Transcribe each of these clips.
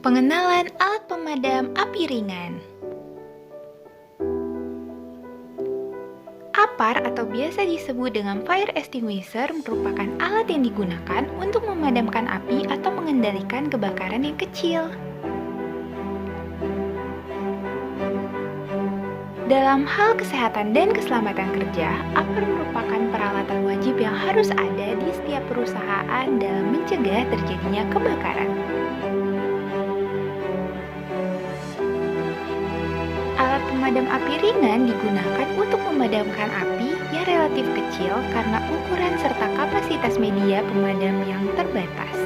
Pengenalan alat pemadam api ringan. APAR atau biasa disebut dengan fire extinguisher merupakan alat yang digunakan untuk memadamkan api atau mengendalikan kebakaran yang kecil. Dalam hal kesehatan dan keselamatan kerja, APAR merupakan peralatan wajib yang harus ada di setiap perusahaan dalam mencegah terjadinya kebakaran. Alat pemadam api ringan digunakan untuk memadamkan api yang relatif kecil karena ukuran serta kapasitas media pemadam yang terbatas.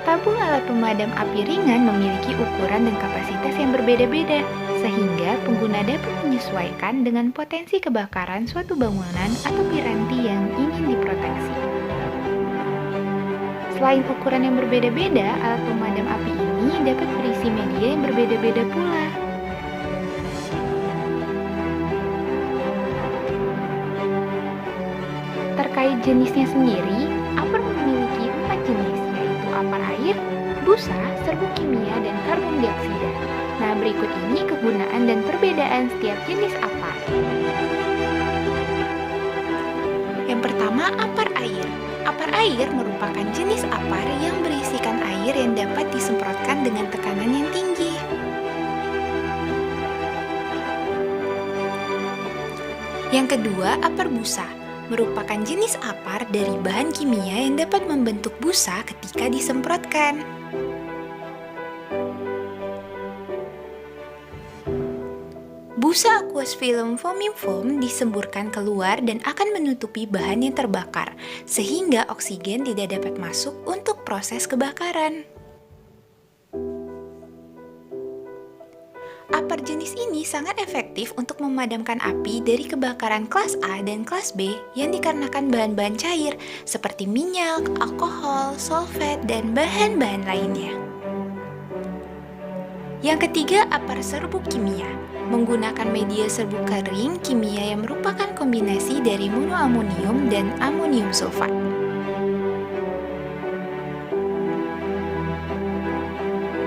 Tabung alat pemadam api ringan memiliki ukuran dan kapasitas yang berbeda-beda, sehingga pengguna dapat menyesuaikan dengan potensi kebakaran suatu bangunan atau piranti yang ingin diproteksi. Selain ukuran yang berbeda-beda, alat pemadam api ini dapat berisi media yang berbeda-beda pula. Terkait jenisnya sendiri, APAR memiliki 4 jenis, yaitu APAR air, busa, serbuk kimia, dan karbon dioksida. Nah, berikut ini kegunaan dan perbedaan setiap jenis APAR. Yang pertama, APAR air. APAR air merupakan jenis APAR yang berisikan air yang dapat disemprotkan dengan tekanan yang tinggi. Yang kedua, APAR busa. Merupakan jenis APAR dari bahan kimia yang dapat membentuk busa ketika disemprotkan. Busa aqueous film foaming foam disemburkan keluar dan akan menutupi bahan yang terbakar, sehingga oksigen tidak dapat masuk untuk proses kebakaran. APAR jenis ini sangat efektif untuk memadamkan api dari kebakaran kelas A dan kelas B yang dikarenakan bahan-bahan cair seperti minyak, alkohol, solvent, dan bahan-bahan lainnya. Yang ketiga, APAR serbuk kimia. Menggunakan media serbuk kering kimia yang merupakan kombinasi dari monoamonium dan amonium sulfat.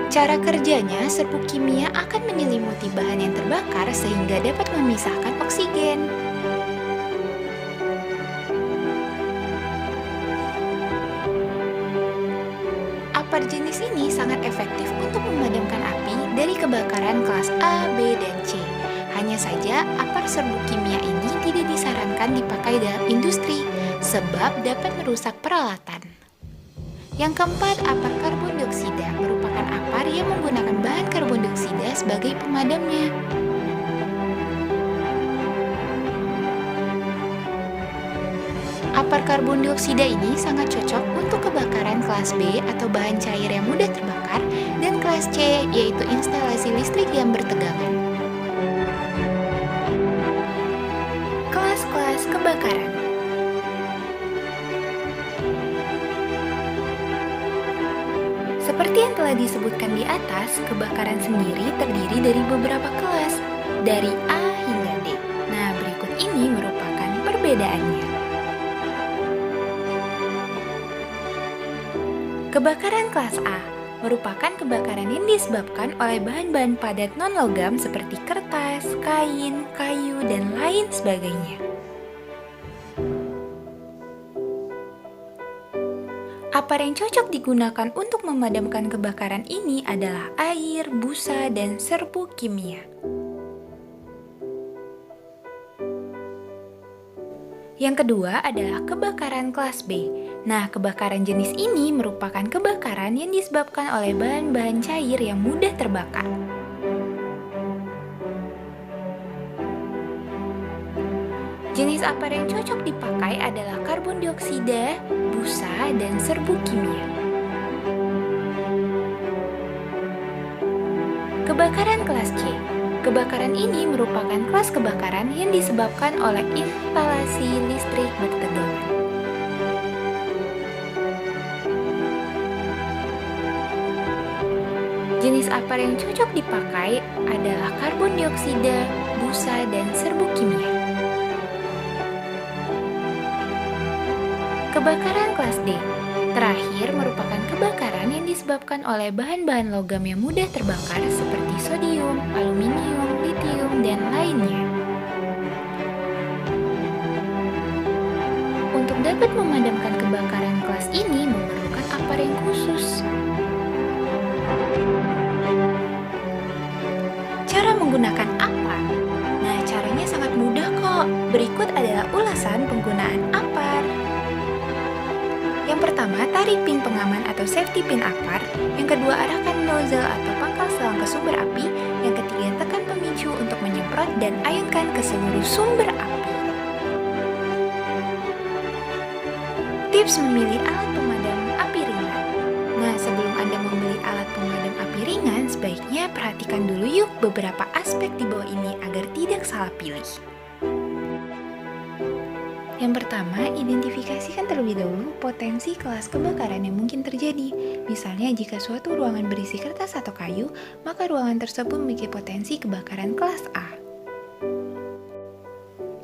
Cara kerjanya, serbuk kimia akan menyelimuti bahan yang terbakar sehingga dapat memisahkan oksigen. APAR jenis ini sangat efektif untuk memadamkan api dari kebakaran kelas A, B, dan C. Hanya saja, APAR serbuk kimia ini tidak disarankan dipakai dalam industri, sebab dapat merusak peralatan. Yang keempat, APAR karbon dioksida merupakan APAR yang menggunakan bahan karbon dioksida sebagai pemadamnya. APAR karbon dioksida ini sangat cocok untuk kebakaran kelas B atau bahan cair yang mudah terbakar dan kelas C yaitu instalasi listrik yang bertegangan. Kelas-kelas kebakaran. Seperti yang telah disebutkan di atas, kebakaran sendiri terdiri dari beberapa kelas, dari A hingga D. Nah, berikut ini merupakan perbedaannya. Kebakaran kelas A merupakan kebakaran yang disebabkan oleh bahan-bahan padat non-logam seperti kertas, kain, kayu, dan lain sebagainya. APAR yang cocok digunakan untuk memadamkan kebakaran ini adalah air, busa, dan serbuk kimia. Yang kedua adalah kebakaran kelas B. Nah, kebakaran jenis ini merupakan kebakaran yang disebabkan oleh bahan-bahan cair yang mudah terbakar. Jenis APAR yang cocok dipakai adalah karbon dioksida, busa, dan serbuk kimia. Kebakaran kelas C. Kebakaran ini merupakan kelas kebakaran yang disebabkan oleh instalasi listrik bertegangan. Jenis APAR yang cocok dipakai adalah karbon dioksida, busa, dan serbuk kimia. Kebakaran kelas D. Terakhir, merupakan kebakaran yang disebabkan oleh bahan-bahan logam yang mudah terbakar seperti sodium, aluminium, litium, dan lainnya. Untuk dapat memadamkan kebakaran kelas ini memerlukan apar yang khusus. Cara menggunakan apar? Nah, caranya sangat mudah kok. Berikut adalah ulasan penggunaan apar. Yang pertama, tarik pin pengaman atau safety pin apar. Yang kedua, arahkan nozzle atau pangkal selang ke sumber api. Yang ketiga, tekan pemicu untuk menyemprot dan ayunkan ke seluruh sumber api. Tips memilih alat pemadam api ringan. Nah, sebelum Anda membeli alat pemadam api ringan, sebaiknya perhatikan dulu yuk beberapa aspek di bawah ini agar tidak salah pilih. Yang pertama, identifikasikan terlebih dahulu potensi kelas kebakaran yang mungkin terjadi. Misalnya, jika suatu ruangan berisi kertas atau kayu, maka ruangan tersebut memiliki potensi kebakaran kelas A.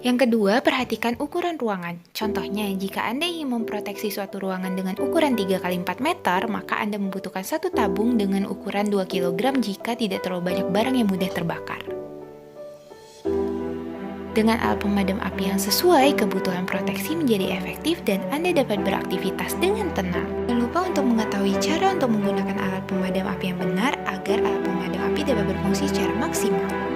Yang kedua, perhatikan ukuran ruangan. Contohnya, jika Anda ingin memproteksi suatu ruangan dengan ukuran 3x4 meter, maka Anda membutuhkan satu tabung dengan ukuran 2 kg jika tidak terlalu banyak barang yang mudah terbakar. Dengan alat pemadam api yang sesuai, kebutuhan proteksi menjadi efektif dan Anda dapat beraktivitas dengan tenang. Jangan lupa untuk mengetahui cara untuk menggunakan alat pemadam api yang benar agar alat pemadam api dapat berfungsi secara maksimal.